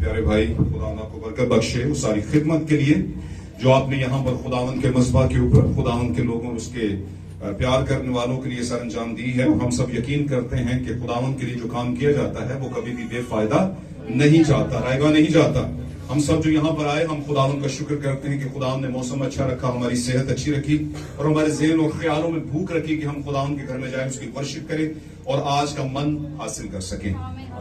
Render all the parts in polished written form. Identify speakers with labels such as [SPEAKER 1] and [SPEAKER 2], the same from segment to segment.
[SPEAKER 1] प्यारे भाई, खुदावंद आपको बरकत बख्शे उस सारी खिदमत के लिए जो आपने यहाँ पर खुदावंद के मज़बा के ऊपर खुदावंद के लोगों उसके प्यार करने वालों के लिए सर अंजाम दी है। हम सब यकीन करते हैं कि खुदावंद के लिए जो काम किया जाता है वो कभी भी बेफायदा नहीं जाता, रहेगा नहीं जाता। हम सब जो यहाँ पर आए, हम खुदावंद का शुक्र करते हैं कि खुदावंद ने मौसम अच्छा रखा, हमारी सेहत अच्छी रखी और हमारे ज़हन और ख्यालों में भूख रखी कि हम खुदावंद के घर में जाएं, उसकी वर्शिप करें और आज का मन हासिल कर सकें।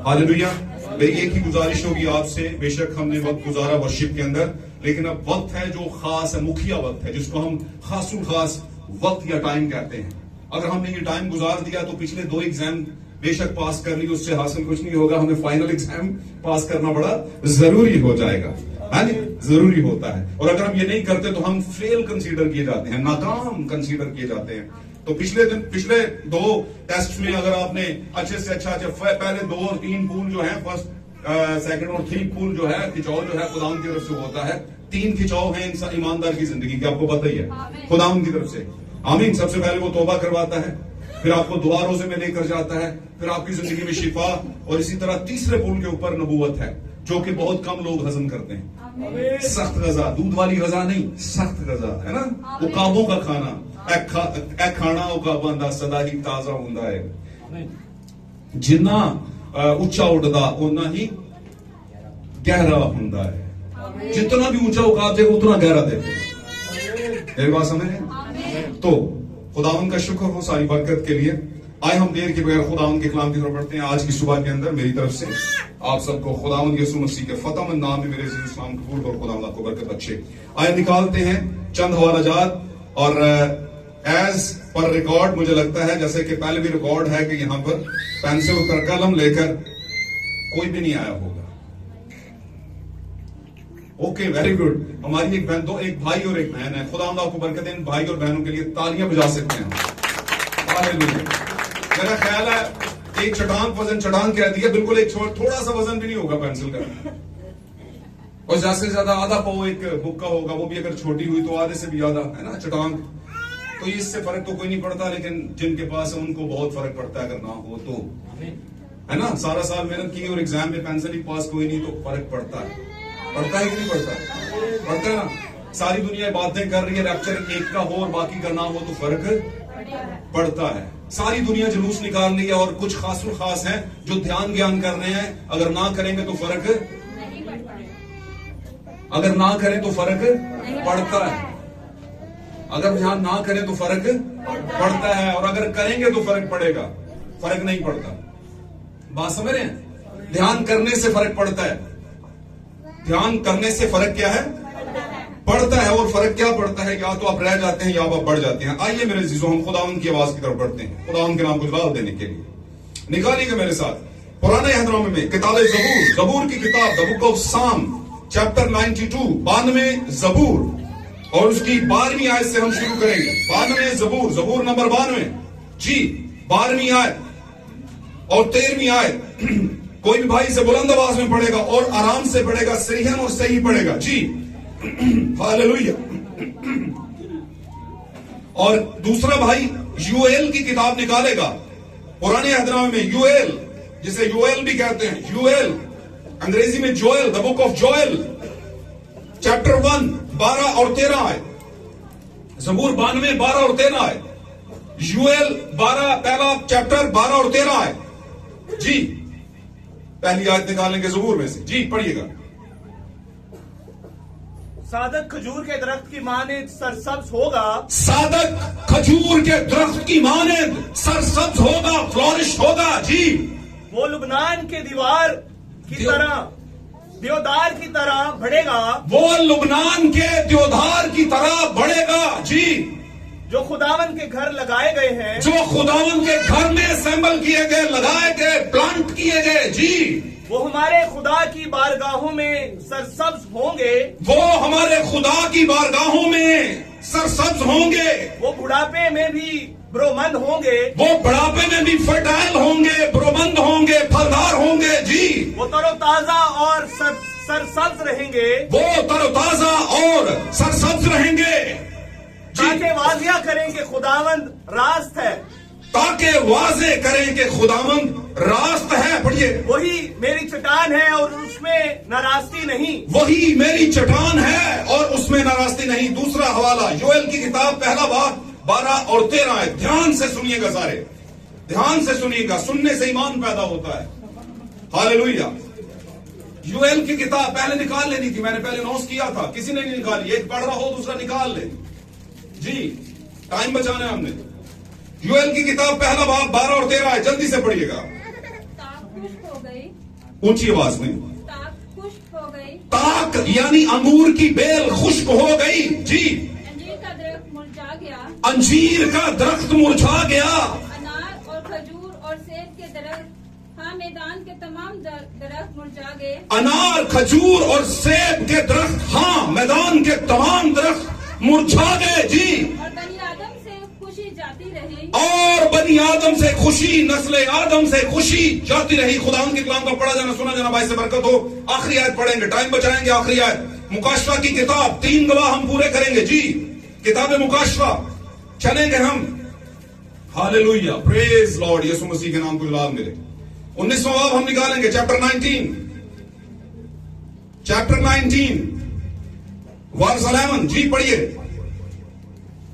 [SPEAKER 1] हालेलुया। मेरी एक ही गुजारिश होगी आपसे, बेशक हमने वक्त गुजारा वर्शिप के अंदर, लेकिन अब वक्त है जो खास है, मुखिया वक्त है, जिसको हम खासुल खास वक्त या टाइम कहते हैं। अगर हमने ये टाइम गुजार दिया तो पिछले 2 एग्जाम बेशक पास कर ली, उससे हासिल कुछ नहीं होगा, हमें फाइनल एग्जाम पास करना बड़ा जरूरी हो जाएगा, है नी? जरूरी होता है। और अगर हम ये नहीं करते तो हम फेल कंसीडर किए जाते हैं, नाकाम कंसीडर किए जाते हैं। तो पिछले 2 टेस्ट में अगर आपने अच्छे से अच्छा पहले 2 और 3 पूल जो है, फर्स्ट सेकंड और 3 पूल जो है, खिंचाव जो है खुदावंद की तरफ से होता है। 3 खिंचाव है इंसान ईमानदार की जिंदगी के, आपको पता ही है, खुदावंद की तरफ से। आमीन। सबसे पहले वो तौबा करवाता है, फिर आपको दुआ रोजे में लेकर जाता है, फिर आपकी जिंदगी में शिफा, और इसी तरह तीसरे पुल के ऊपर नबूवत है, जो कि बहुत कम लोग हजम करते हैं। सख्त गजा, दूध वाली गजा नहीं, सख्त गजा, है ना? उकाबों का खाना, ए खाना उकाबा दा सदा ही ताजा हुंदा है। जिन्ना ऊंचा उड़दा उतना ही गहरा हुंदा है। जितना भी ऊंचा उकाब देगा उतना गहरा देगा। एक बात समझ रहे? तो खुदावंद का शुक्र हो सारी बरकत के लिए। आए हम देर के बगैर खुदावंद के कलाम की तरफ बढ़ते हैं। आज की सुबह के अंदर मेरी तरफ से आप सबको खुदावंद यीशु मसीह के फतेहमंद नाम में मेरे इस्लाम कबूल और खुदावंद आपको बरकत बख्शे। आए निकालते हैं चंद हवालाजात, और एज पर रिकॉर्ड मुझे लगता है जैसे कि पहले भी रिकॉर्ड है कि यहाँ पर पेंसिल और कलम लेकर कोई भी नहीं आया होगा। Okay, very good. हमारी एक भाई और एक बहन है। खुदावंद आपको बरकत दें। भाई और बहनों के लिए तालियां बजा सकते हैं। मेरा ख्याल है एक चटान कहती है, बिल्कुल एक थोड़ा सा वजन भी नहीं होगा पेंसिल का, और ज्यादा से ज्यादा आधा पाव एक बुक का होगा, वो भी अगर छोटी हुई तो आधे से भी ज्यादा, है ना? चटान। तो इससे फर्क तो कोई नहीं पड़ता, लेकिन जिनके पास है उनको बहुत फर्क पड़ता है अगर ना हो तो, है ना? सारा साल मेहनत की और एग्जाम में पेंसिल ही पास कोई नहीं तो फर्क पड़ता है। पढ़ता है कि नहीं पढ़ता? पढ़ता है ना? सारी दुनिया बातें कर रही है, लेक्चर एक का हो और बाकी का ना हो तो फर्क पड़ता है। सारी दुनिया जुलूस निकाल रही है और कुछ खास हैं जो ध्यान ज्ञान कर रहे हैं, अगर ना करेंगे तो फर्क, अगर ना करें तो फर्क पड़ता है। अगर ध्यान ना करें तो फर्क पड़ता है, और अगर करेंगे तो फर्क पड़ेगा, फर्क नहीं पड़ता। बात समझ रहे हैं? ध्यान करने से फर्क पड़ता है। ध्यान करने से फर्क क्या है? पड़ता है। और फर्क क्या पड़ता है? या तो आप रह जाते हैं या आप बढ़ जाते हैं। आइए मेरे अजीजों, हम खुदावंद की आवाज की तरफ बढ़ते हैं, खुदावंद के नाम को जलाल देने के लिए। निकालिएगा मेरे साथ पुराने अहदनामे में किताब जबूर की किताब, द बुक ऑफ साम, चैप्टर 92, 92 जबूर, और उसकी 12वीं आयत से हम शुरू करेंगे। 92 जबूर नंबर 92 जी, 12वीं आयत और 13वीं आयत। कोई भी भाई से बुलंद आवाज में पढ़ेगा और आराम से पढ़ेगा, सहीहन और सही पढ़ेगा जी। हालेलुया। और दूसरा भाई यूएल की किताब निकालेगा, पुराने अहदनामे में यूएल, जिसे यूएल भी कहते हैं, यूएल अंग्रेजी में Joel, the book of Joel, chapter 1, 12 और 13 आए। जबूर 92, 12 और 13 आए। यूएल 12, पहला चैप्टर 12 और 13 आए जी। पहली आयत निकालेंगे जबूर में से जी, पढ़िएगा।
[SPEAKER 2] सादक खजूर के दरख्त की मानिंद सरसब्ज होगा,
[SPEAKER 1] सादक खजूर के दरख्त की मानिंद सरसब्ज होगा, फ्लोरिश होगा जी।
[SPEAKER 2] वो लुबनान के दीवार की तरह, देवदार की तरह बढ़ेगा,
[SPEAKER 1] वो लुबनान के देवदार की तरह बढ़ेगा जी।
[SPEAKER 2] जो खुदावन के घर लगाए गए हैं,
[SPEAKER 1] जो खुदावन के घर में असेंबल किए गए, लगाए गए, प्लांट किए गए जी,
[SPEAKER 2] वो हमारे खुदा की बारगाहों में सरसब्ज होंगे,
[SPEAKER 1] वो हमारे खुदा की बारगाहों में सरसब्ज होंगे।
[SPEAKER 2] वो बुढ़ापे में भी ब्रोमंद होंगे,
[SPEAKER 1] वो बुढ़ापे में भी फर्टाइल होंगे, ब्रोमंद होंगे, फलदार होंगे जी।
[SPEAKER 2] वो तरोताजा और सरसब्ज रहेंगे,
[SPEAKER 1] वो तरोताजा और सरसब्ज रहेंगे,
[SPEAKER 2] ताकि वाजिया करें कि खुदावंद रास्त है,
[SPEAKER 1] ताकि वाजे करें कि खुदावंद रास्त है। पढ़िए,
[SPEAKER 2] वही मेरी चट्टान है और उसमें नाराजगी नहीं।
[SPEAKER 1] वही मेरी चट्टान है और उसमें नाराजगी नहीं। दूसरा हवाला योएल की किताब पहला बाब 12 और 13 है। ध्यान से सुनिएगा, सारे ध्यान से सुनिएगा, सुनने से ईमान पैदा होता है। हालेलुया। योएल की किताब पहले निकाल लेनी थी, मैंने पहले अनाउंस किया था, किसी ने नहीं निकाली। एक पढ़ रहा हो दूसरा निकाल ले जी, टाइम बचाना है हमने। योएल की किताब पहला बाब 12 और 13 है, जल्दी से पढ़िएगा।
[SPEAKER 3] ताक खुश्क हो गई,
[SPEAKER 1] ऊंची आवाज में।
[SPEAKER 3] ताक खुश्क हो गई,
[SPEAKER 1] ताक यानी अंगूर की बेल खुश्क हो गई जी।
[SPEAKER 3] अंजीर का दरख्त मुरझा गया,
[SPEAKER 1] अंजीर का दरख्त मुरझा गया।
[SPEAKER 3] अनार और खजूर और सेब के दरख्त, हाँ मैदान के तमाम दरख्त मुरझा गए।
[SPEAKER 1] अनार, खजूर और सेब के दरख्त, हाँ मैदान के तमाम दरख्त मुरझा गए जी।
[SPEAKER 3] और बनी आदम से खुशी जाती रही,
[SPEAKER 1] और बनी आदम से खुशी, नस्ल आदम से खुशी जाती रही। खुदा के कलाम का पढ़ा जाना, सुना जाना, भाई से बरकत हो। आखिरी आयत पढ़ेंगे, टाइम बचाएंगे। आखिरी आयत मुकाशवा की किताब, 3 गवाह हम पूरे करेंगे जी। किताब मुकाशवा चलेंगे हम। हालेलुया, प्रेज लॉर्ड, यीशु मसीह के नाम को जलाल मिले। 19वां बाब हम निकालेंगे, चैप्टर 19 वर्स 11 जी। पढ़िए,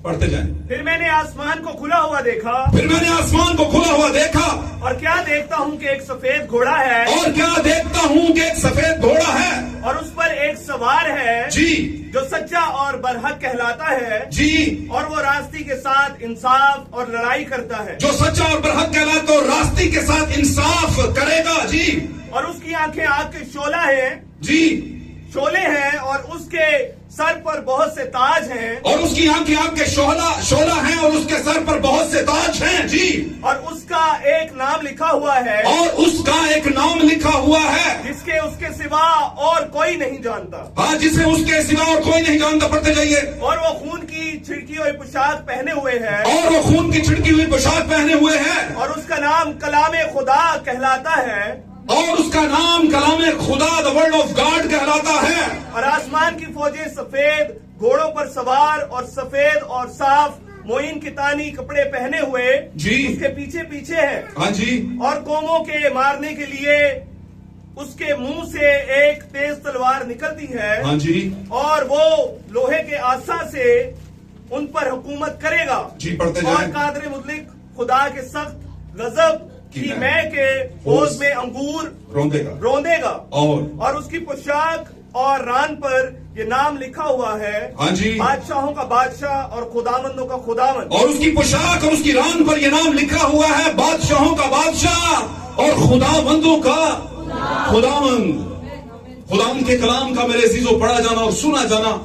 [SPEAKER 1] पढ़ते जाएं।
[SPEAKER 2] फिर मैंने आसमान को खुला हुआ देखा,
[SPEAKER 1] फिर मैंने आसमान को खुला हुआ देखा,
[SPEAKER 2] और क्या देखता हूँ कि एक सफेद घोड़ा है,
[SPEAKER 1] और क्या देखता हूं कि एक सफेद घोड़ा है
[SPEAKER 2] और उस पर एक सवार है
[SPEAKER 1] जी,
[SPEAKER 2] जो सच्चा और बरहक कहलाता है
[SPEAKER 1] जी,
[SPEAKER 2] और वो रास्ते के साथ इंसाफ और लड़ाई करता है।
[SPEAKER 1] जो सच्चा और बरहक कहलाता है और रास्ते के साथ इंसाफ करेगा जी।
[SPEAKER 2] और उसकी आंखें आग के शोला है,
[SPEAKER 1] जी,
[SPEAKER 2] शोले हैं, और उसके सर पर बहुत से ताज हैं,
[SPEAKER 1] और उसकी आंखें आग के शोला हैं और उसके सर पर बहुत से ताज हैं जी।
[SPEAKER 2] और उसका एक नाम लिखा हुआ है,
[SPEAKER 1] और उसका एक नाम लिखा हुआ है,
[SPEAKER 2] जिसके उसके सिवा और कोई नहीं जानता।
[SPEAKER 1] हाँ, जिसे उसके सिवा और कोई नहीं जानता। पढ़ते जाइए।
[SPEAKER 2] और वो खून की छिड़की हुई पोशाक पहने हुए है,
[SPEAKER 1] और वो खून की छिड़की हुई पोशाक पहने हुए है,
[SPEAKER 2] और उसका नाम कलामे खुदा कहलाता है,
[SPEAKER 1] और उसका नाम कलामे खुदा, द वर्ड ऑफ गॉड कहलाता है।
[SPEAKER 2] और आसमान की फौजें सफेद घोड़ों पर सवार और सफेद और साफ मोइन की तानी कपड़े पहने हुए
[SPEAKER 1] जी,
[SPEAKER 2] उसके पीछे पीछे है।
[SPEAKER 1] हाँ जी।
[SPEAKER 2] और कौमों के मारने के लिए उसके मुंह से एक तेज तलवार निकलती है,
[SPEAKER 1] हाँ जी,
[SPEAKER 2] और वो लोहे के आसा से उन पर हुकूमत करेगा
[SPEAKER 1] जी। पढ़ते
[SPEAKER 2] और
[SPEAKER 1] जाएं।
[SPEAKER 2] कादर मुतलिक खुदा के सख्त गजब की मैं के होश में अंगूर रोंदेगा। और उसकी पोशाक और रान पर ये नाम लिखा हुआ है,
[SPEAKER 1] हाँ जी,
[SPEAKER 2] बादशाहों का बादशाह और खुदावंदों का खुदावंद।
[SPEAKER 1] और उसकी पोशाक और उसकी रान पर ये नाम लिखा हुआ है, बादशाहों का बादशाह और खुदावंदों का खुदावंद। खुदावंद के कलाम का मेरे अजीजों पढ़ा जाना और सुना जाना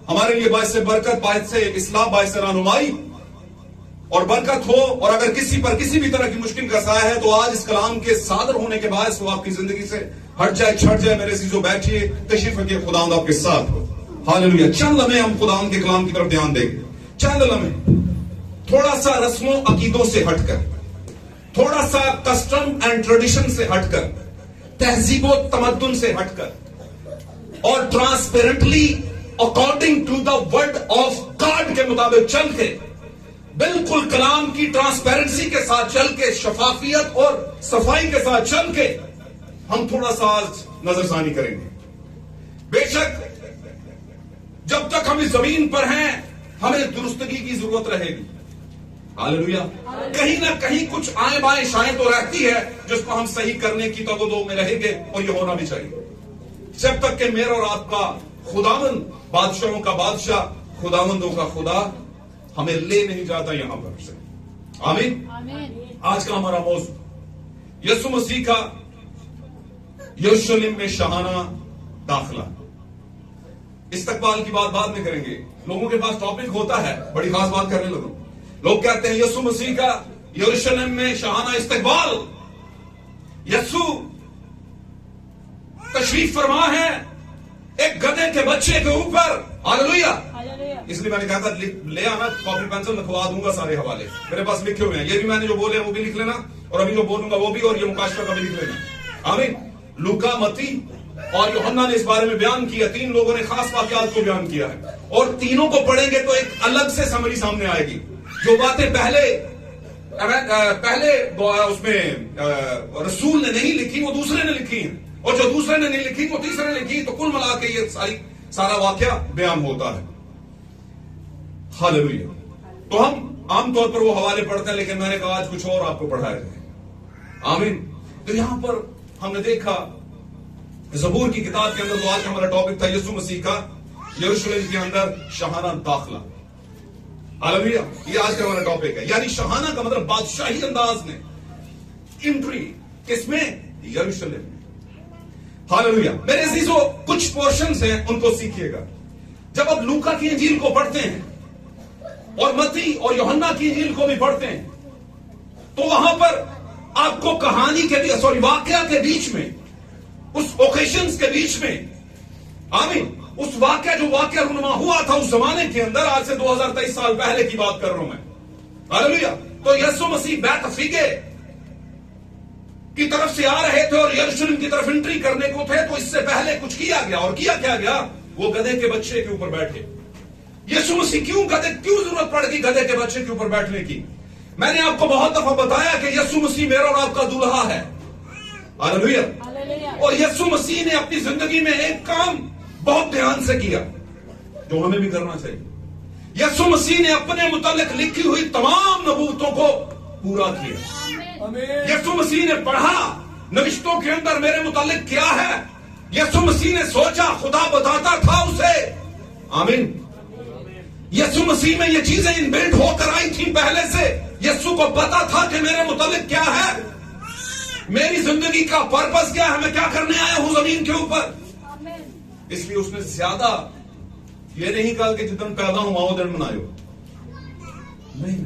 [SPEAKER 1] हमारे लिए बाइस से बरकत, बाइस से इस्लाह, बाइस से रहनुमाई और बरकत हो। और अगर किसी पर किसी भी तरह की मुश्किल का साया है तो आज इस कलाम के सादर होने के बाद वो आपकी जिंदगी से हट जाए, छट जाए। मेरे अजीजों बैठिए, तशरीफ रखिए, खुदावंद आपके साथ हो। हालेलुया। चंद लम्हे हम खुदावंद के कलाम की तरफ ध्यान देंगे। चंद लम्हे थोड़ा सा रस्मों अकीदों से हटकर, थोड़ा सा कस्टम एंड ट्रेडिशन से हटकर, तहजीबो तमद्दुन से हटकर और transparently according to the word of God के मुताबिक चल के, बिल्कुल कलाम की ट्रांसपेरेंसी के साथ चल के, शफाफियत और सफाई के साथ चल के हम थोड़ा सा आज नजरसानी करेंगे। बेशक जब तक हम इस जमीन पर हैं हमें दुरुस्तगी की जरूरत रहेगी। हालेलुया। कहीं ना कहीं कुछ आए बाएं शायद तो रहती है जिसको हम सही करने की तगदो में रहेंगे, और ये होना भी चाहिए। जब तक कि मेरा और आपका खुदावंद, बादशाहों का बादशाह, खुदावंदों का खुदा हमें ले नहीं जाता यहां पर से। आमीन। आज का हमारा मौजू यीशु मसीह का यरूशलेम में शाहाना दाखिला। इस्तकबाल की बात बाद में करेंगे। लोगों के पास टॉपिक होता है, बड़ी खास बात करने लगो। लोग कहते हैं यीशु मसीह का यरूशलेम में शाहाना इस्तकबाल। यीशु तशरीफ फरमा है एक गधे के बच्चे के ऊपर। हालेलुया। इसलिए मैंने कहा था ले आना, कॉपी पेंसिल लिखवा दूंगा, सारे हवाले मेरे पास लिखे हुए हैं। ये भी मैंने जो बोले वो भी लिख लेना, और अभी जो बोलूंगा वो भी, और ये मुकाशवा का भी लिख लेना। आमीन। लूका, मत्ती और यूहन्ना ने इस बारे में बयान किया। 3 लोगों ने खास वाकयात को बयान किया है, और तीनों को पढ़ेंगे तो एक अलग से समरी सामने आएगी। जो बातें पहले पहले उसमें रसूल ने नहीं लिखी, वो दूसरे ने लिखी है, और जो दूसरे ने नहीं लिखी वो तीसरे ने लिखी, तो कुल मिला के ये सारा वाकया बयान होता है। हालेलुया। तो हम आमतौर पर वो हवाले पढ़ते हैं, लेकिन मैंने कहा आज कुछ और आपको पढ़ाया जाए। आमीन। तो यहां पर हमने देखा ज़बूर की किताब के अंदर, तो आज हमारा टॉपिक था यीशु मसीह का यरूशलेम के अंदर शाहाना दाखिला। हालेलुया। ये आज का हमारा टॉपिक है। यानी शाहाना का मतलब बादशाही अंदाज में एंट्री, किसमें? यरूशलेम में। हालेलुया। मेरे अजीजों, कुछ पोर्शंस हैं, उनको सीखिएगा। जब आप लूका की इंजील को पढ़ते हैं और मत्ती और यूहन्ना की इंजील को भी पढ़ते हैं, तो वहां पर आपको कहानी के वाकया के बीच में, उस ओकेशंस के बीच में, आमीन, उस वाकया जो वाकया रुनुमा हुआ था उस जमाने के अंदर, आज से 2023 साल पहले की बात कर रहा हूं मैं। हालेलुया। तो यीशु मसीह बैतफीगे की तरफ से आ रहे थे और यरूशलेम की तरफ एंट्री करने को थे, तो इससे पहले कुछ किया गया, और किया क्या गया? वो गधे के बच्चे के ऊपर बैठे। यीशु मसीह क्यों जरूरत पड़ गई गधे के बच्चे के ऊपर बैठने की? मैंने आपको बहुत दफा बताया कि यीशु मसीह मेरा और आपका दूल्हा है। हालेलुया। और यीशु मसीह ने अपनी जिंदगी में एक काम बहुत ध्यान से किया, जो हमें भी करना चाहिए। यीशु मसीह ने अपने मुतालिक लिखी हुई तमाम नबूवतों को पूरा किया। यीशु मसीह ने पढ़ा नविश्तों के अंदर मेरे मुतालिक क्या है। यीशु मसीह ने सोचा, खुदा बताता था उसे। आमीन। यीशु मसीह में ये चीजें इनबिल्ट होकर आई थी पहले से। यीशु को पता था कि मेरे मुतालिक क्या है, मेरी जिंदगी का पर्पस क्या है, मैं क्या करने आया हूं जमीन के ऊपर। इसलिए उसने ज्यादा ये नहीं कहा कि जितने पैदा हुआ वो दिन मनायो, नहीं,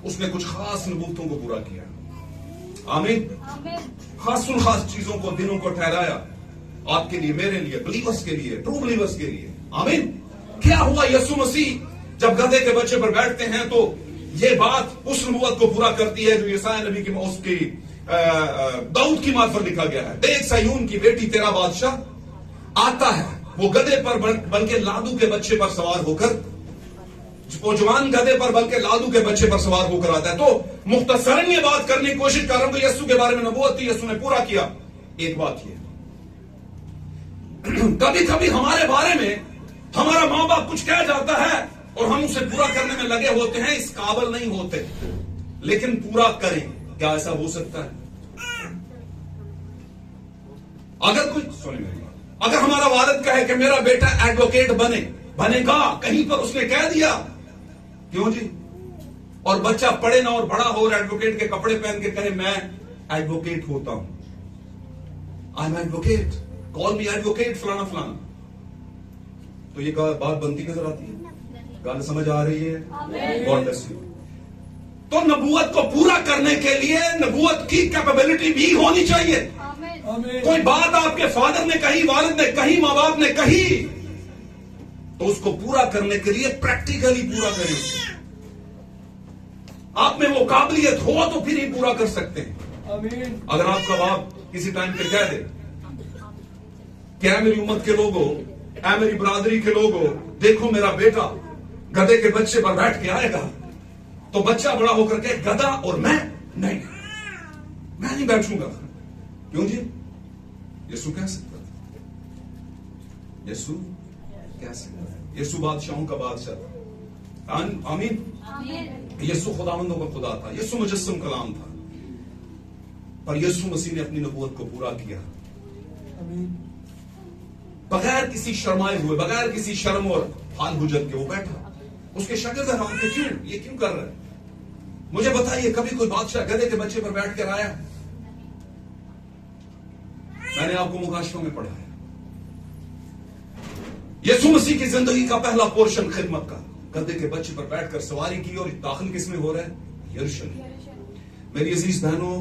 [SPEAKER 1] उसने कुछ खास नबूवतों को पूरा किया। आमीन। खास चीजों को, दिनों को ठहराया आपके लिए, मेरे लिए, बिलीवर्स के लिए, ट्रू बिलीवर्स के लिए। आमीन। क्या हुआ? यीशु मसीह जब गधे के बच्चे पर बैठते हैं, तो ये बात उस नबूवत को पूरा करती है जो यशायाह नबी की उसकी दाऊद की मार्फत लिखा गया है। देख सयून की बेटी तेरा बादशाह आता है, वो गधे पर बल्कि लादू के बच्चे पर सवार होकर, वो जवान गधे पर बल्कि लादू के बच्चे पर सवार होकर आता है। तो मुख्तसरन ये बात करने की कोशिश कर रहा हूं कि यीशु के बारे में नबूवत थी, यीशु ने पूरा किया। एक बात ये, कभी कभी हमारे बारे में हमारा मां बाप कुछ कह जाता है और हम उसे पूरा करने में लगे होते हैं, इस काबिल नहीं होते, लेकिन पूरा करें। क्या ऐसा हो सकता है? अगर कोई सुने मेरी बात, अगर हमारा वालिद कहे कि मेरा बेटा एडवोकेट बनेगा, कहीं पर उसने कह दिया, क्यों जी, और बच्चा पढ़े ना और बड़ा हो और एडवोकेट के कपड़े पहन के कहे मैं एडवोकेट होता हूं, I am advocate, call me advocate फलाना फलाना, तो ये बात बनती नजर आती है? गाल समझ आ रही है? God bless you. तो नबूवत को पूरा करने के लिए नबूवत की कैपेबिलिटी भी होनी चाहिए। कोई बात आपके फादर ने कही, वालिद ने कही, मां बाप ने कही, तो उसको पूरा करने के लिए प्रैक्टिकली पूरा करें उसको। आप में वो काबिलियत हो तो फिर ही पूरा कर सकते हैं। अगर आपका बाप किसी टाइम पे कह दे क्या मेरी उम्मत के लोगों, ऐ मेरी बरादरी के लोगों, देखो मेरा बेटा गधे के बच्चे पर बैठ के आएगा, तो बच्चा बड़ा होकर के गधा और मैं नहीं बैठूंगा। क्यों जी? यीशु कह सकता था, यीशु कह सकता था, यीशु बादशाहों का बादशाह था। आमीन। यीशु खुदावंदों का खुदा था, यीशु मुजस्सम कलाम था, पर यीशु मसीह ने अपनी नबूवत को पूरा किया बगैर किसी शर्माए हुए, बगैर किसी शर्म और हाल हुजत के। वो बैठा, उसके शागिर्द हैरान थे, क्यों कर रहा है? मुझे बताइए, कभी कोई बादशाह गधे के बच्चे पर बैठ कर आया? मैंने आपको मुकाशफों में पढ़ा है। यीशु मसीह की जिंदगी का पहला पोर्शन खिदमत का, गधे के बच्चे पर बैठकर सवारी की, और दाखिल किसमें हो रहा है? यरूशलेम। मेरी अजीज बहनों,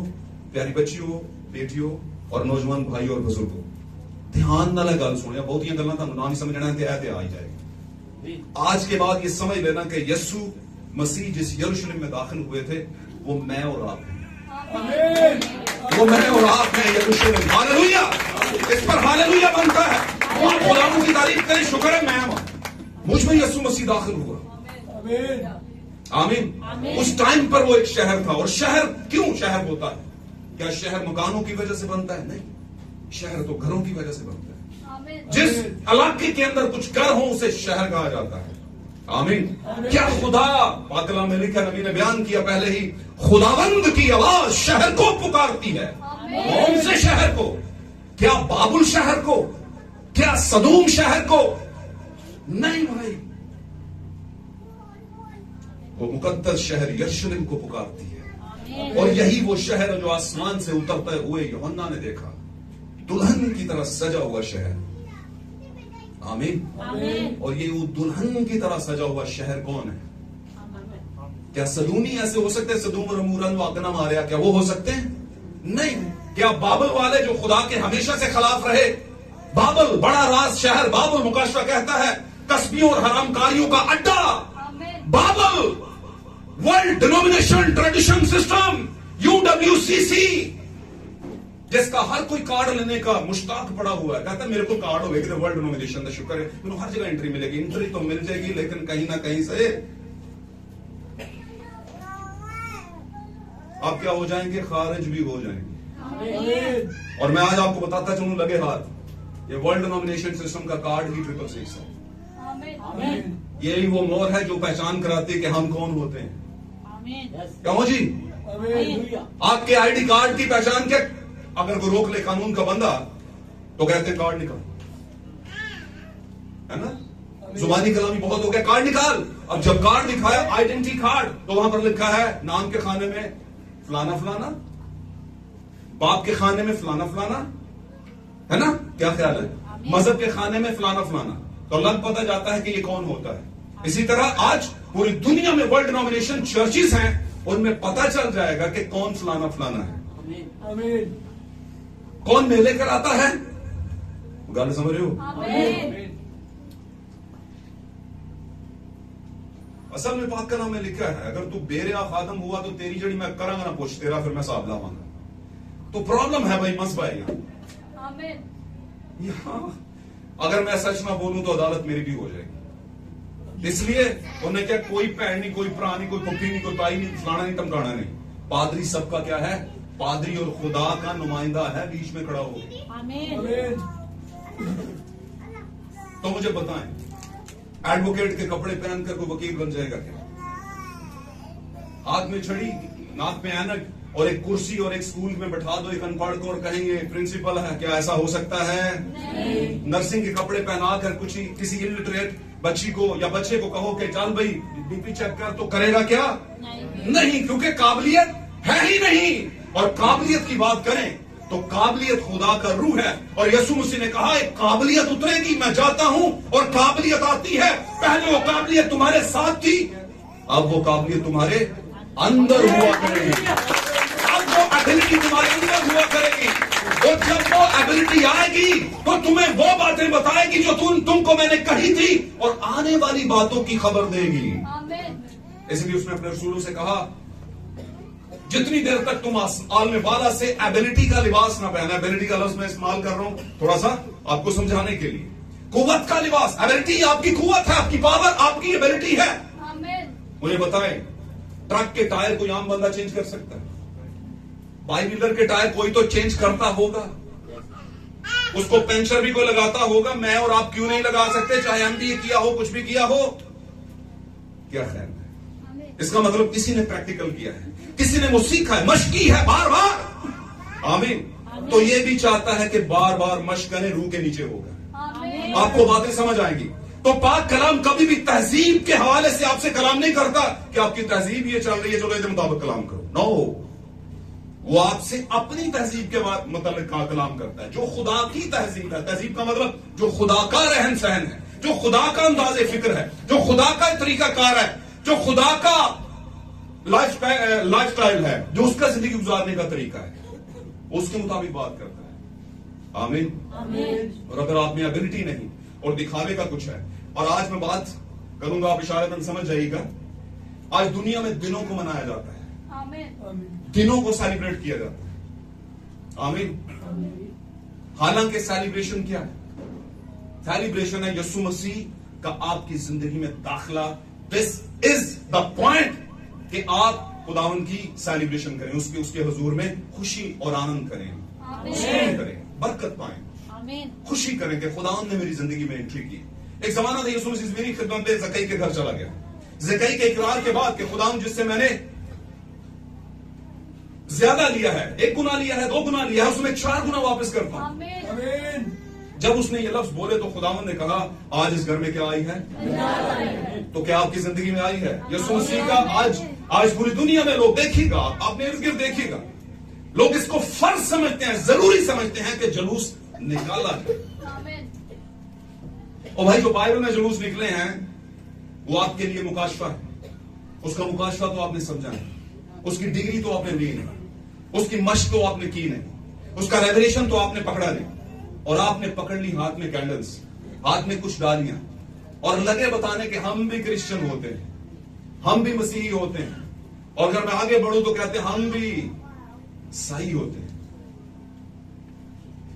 [SPEAKER 1] प्यारी बच्चियों, बेटियों और नौजवान भाई और बुजुर्गों, ध्यान नाल गल सुनिया, बहुतियां गल्लां तुहानूं ना नहीं समझना ते आ ही जाएगी। आज के बाद ये समझ लेना कि यीशु मसीह जिस यरूशलेम में दाखिल हुए थे, वो मैं और आप हैं। वो मैं और आप हैं यरूशलेम। हालेलुया। इस पर हालेलुया बनता है। आप खुदावंद की तारीफ करें, शुक्र है मैं मुझ में यीशु मसीह दाखिल हुआ। आमीन। उस टाइम पर वो एक शहर था। और शहर क्यों शहर होता है? क्या शहर मकानों की वजह से बनता है? नहीं, शहर तो घरों की वजह से बनता है। जिस इलाके के अंदर कुछ घर हो उसे शहर कहा जाता है। आमीन। क्या खुदा पाक कलाम में लिखा, नबी ने बयान किया पहले ही, खुदावंद की आवाज शहर को पुकारती है। कौन से शहर को? क्या बाबुल शहर को? क्या सदूम शहर को? नहीं भाई, वो मुकद्दस शहर यरूशलेम को पुकारती है। और यही वो शहर है जो आसमान से उतरते हुए यूहन्ना ने देखा, दुल्हन की तरह सजा हुआ शहर। आमीन। और ये वो दुल्हन की तरह सजा हुआ शहर कौन है? क्या सदूमी ऐसे हो सकते हैं? सदूम और अमूरन वाकना मारिया, क्या वो हो सकते हैं? नहीं। क्या बाबल वाले जो खुदा के हमेशा से खिलाफ रहे? बाबल बड़ा राज शहर, बाबल मुकाशवा कहता है कस्बियों और हरामकारियों का अड्डा। बाबल world denomination tradition system, UWCC, जिसका हर कोई कार्ड लेने का मुश्ताक पड़ा हुआ है। कहता है मेरे को कार्ड हो गया वर्ल्ड डिनोमिनेशन का, शुक्र है मैंने हर जगह एंट्री मिलेगी। एंट्री तो मिल जाएगी लेकिन कहीं ना कहीं से आप क्या हो जाएंगे? खारिज भी हो जाएंगे। और मैं आज आपको बताता चलूं लगे हाथ, ये वर्ल्ड डिनोमिनेशन सिस्टम का कार्ड ही 666 है। यही वो मोहर है जो पहचान कराती है कि हम कौन होते हैं। क्यों जी? आपके आईडी कार्ड की पहचान क्या? अगर कोई रोक ले कानून का बंदा तो कहते हैं कार्ड निकाल, है ना? जुबानी कलामी बहुत हो गया, कार्ड निकाल। अब जब कार्ड दिखाया आइडेंटिटी कार्ड, तो वहां पर लिखा है नाम के खाने में फलाना फलाना, बाप के खाने में फलाना फलाना, है ना? क्या ख्याल है? मजहब के खाने में फलाना फलाना, तो लग पता जाता है कि ये कौन होता है। इसी तरह आज पूरी दुनिया में वर्ल्ड डिनोमिनेशन चर्चेस हैं, उनमें पता चल जाएगा कि कौन फलाना फलाना है। कौन मेले कराता है? गाना समझ रहे हो? असल में पाक कलाम में लिखा है, अगर तू बेरिया खादम हुआ तो तेरी जड़ी मैं करांगा ना पूछ तेरा, फिर मैं साहब लावांगा। तो प्रॉब्लम है भाई मसबा है यहाँ। अगर मैं सच ना बोलूं तो अदालत मेरी भी हो जाएगी। इसलिए उन्हें क्या कोई भैन नहीं, कोई भरा नहीं, कोई पुप्पी नहीं, कोई ताई नहीं, फलाना नहीं, टमकाना नहीं। पादरी सबका क्या है? पादरी और खुदा का नुमाइंदा है, बीच में खड़ा हो। तो मुझे बताएं, एडवोकेट के कपड़े पहनकर कोई वकील बन जाएगा क्या? हाथ में छड़ी, नाक में ऐनक और एक कुर्सी और एक स्कूल में बैठा दो एक अनपढ़ को और कहेंगे प्रिंसिपल है, क्या ऐसा हो सकता है? नहीं। नर्सिंग के कपड़े पहनाकर कुछ किसी इलिटरेट बच्ची को या बच्चे को कहो कि चल भाई बीपी चेक कर, तो करेगा क्या? नहीं, क्योंकि काबिलियत है ही नहीं। और काबिलियत की बात करें तो काबिलियत खुदा का रूह है। और यीशु मसीह ने कहा एक काबिलियत उतरेगी, मैं जाता हूं और काबिलियत आती है। पहले वो काबिलियत तुम्हारे साथ थी, अब वो काबिलियत तुम्हारे अंदर हुआ करेगी। अब वो एबिलिटी तुम्हारे अंदर हुआ करेगी। और जब वो एबिलिटी आएगी तो तुम्हें वो बातें बताएगी जो तुमको मैंने कही थी, और आने वाली बातों की खबर देगी। इसलिए उसने अपने रसूलों से कहा जितनी देर तक तुम आलम बाला से एबिलिटी का लिबास ना पहना, एबिलिटी का लफ्ज मैं इस्तेमाल कर रहा हूं थोड़ा सा आपको समझाने के लिए, कुव्वत का लिबास। एबिलिटी आपकी कुव्वत है, आपकी पावर, आपकी एबिलिटी है। मुझे बताएं, ट्रक के टायर कोई आम बंदा चेंज कर सकता है? बाई व्हीलर के टायर कोई तो चेंज करता होगा, उसको पंचर भी कोई लगाता होगा। मैं और आप क्यों नहीं लगा सकते, चाहे MBA किया हो, कुछ भी किया हो? क्या ख्याल है? इसका मतलब किसी ने प्रैक्टिकल किया है, किसी ने वो सीखा है, मशक की है बार बार। आमीन। तो ये भी चाहता है कि बार बार मशक करें, रूह के नीचे होगा। आपको बातें समझ आएंगी। तो पाक कलाम कभी भी तहजीब के हवाले से आपसे कलाम नहीं करता कि आपकी तहजीब ये चल रही है, चलो इसके मुताबिक कलाम करो। नो, वो आपसे अपनी तहजीब के मतलब कलाम करता है, जो खुदा की तहजीब है। तहजीब का मतलब जो खुदा का रहन सहन है, जो खुदा का अंदाज़े फिक्र है, जो खुदा का तरीका कार है, जो खुदा का लाइफस्टाइल है, जो उसका जिंदगी गुजारने का तरीका है, उसके मुताबिक बात करता है। आमीन। और अगर आप में एबिलिटी नहीं और दिखावे का कुछ है, और आज मैं बात करूंगा, आप इशारतन समझ जाइएगा। आज दुनिया में दिनों को मनाया जाता है, दिनों को सेलिब्रेट किया जाता है। आमीन। हालांकि सेलिब्रेशन क्या है? सेलिब्रेशन है यीशु मसीह का आपकी जिंदगी में दाखिला। दिस इज द पॉइंट कि आप खुदावन की सेलिब्रेशन करें, उसके हुजूर में खुशी और आनंद करें, सुकून करें, बरकत पाएं, खुशी करें कि खुदावन ने मेरी जिंदगी में एंट्री की। एक जमाना था यीशु मसीह मेरी खिदमत में ज़कई के घर चला गया। ज़कई के इकरार के बाद कि खुदावन जिससे मैंने ज्यादा लिया है, 1 गुना लिया है, 2 गुना लिया है, उसमें 4 गुना वापस करता हूं। जब उसने ये लफ्ज बोले तो खुदावन ने कहा आज इस घर में क्या आई है? तो क्या आपकी जिंदगी में आई है? यीशु मसीह का आज पूरी दुनिया में लोग देखिएगा, अपने इर्द गिर्द देखिएगा, लोग इसको फर्ज समझते हैं, जरूरी समझते हैं कि जुलूस निकाला जाए। और भाई जो बाइबल में जुलूस निकले हैं वो आपके लिए मुकाशफा है। उसका मुकाशफा तो आपने समझा नहीं, उसकी डिग्री तो आपने ली नहीं, उसकी मशक तो आपने की नहीं, उसका रेवलेशन तो आपने पकड़ा नहीं, और आपने पकड़ ली हाथ में कैंडल्स, हाथ में कुछ डालियां, और लगे बताने कि हम भी क्रिश्चियन होते हैं, हम भी मसीही होते हैं, और अगर मैं आगे बढ़ूं तो कहते हैं हम भी ईसाई होते हैं।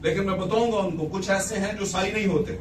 [SPEAKER 1] लेकिन मैं बताऊंगा उनको कुछ ऐसे हैं जो ईसाई नहीं होते,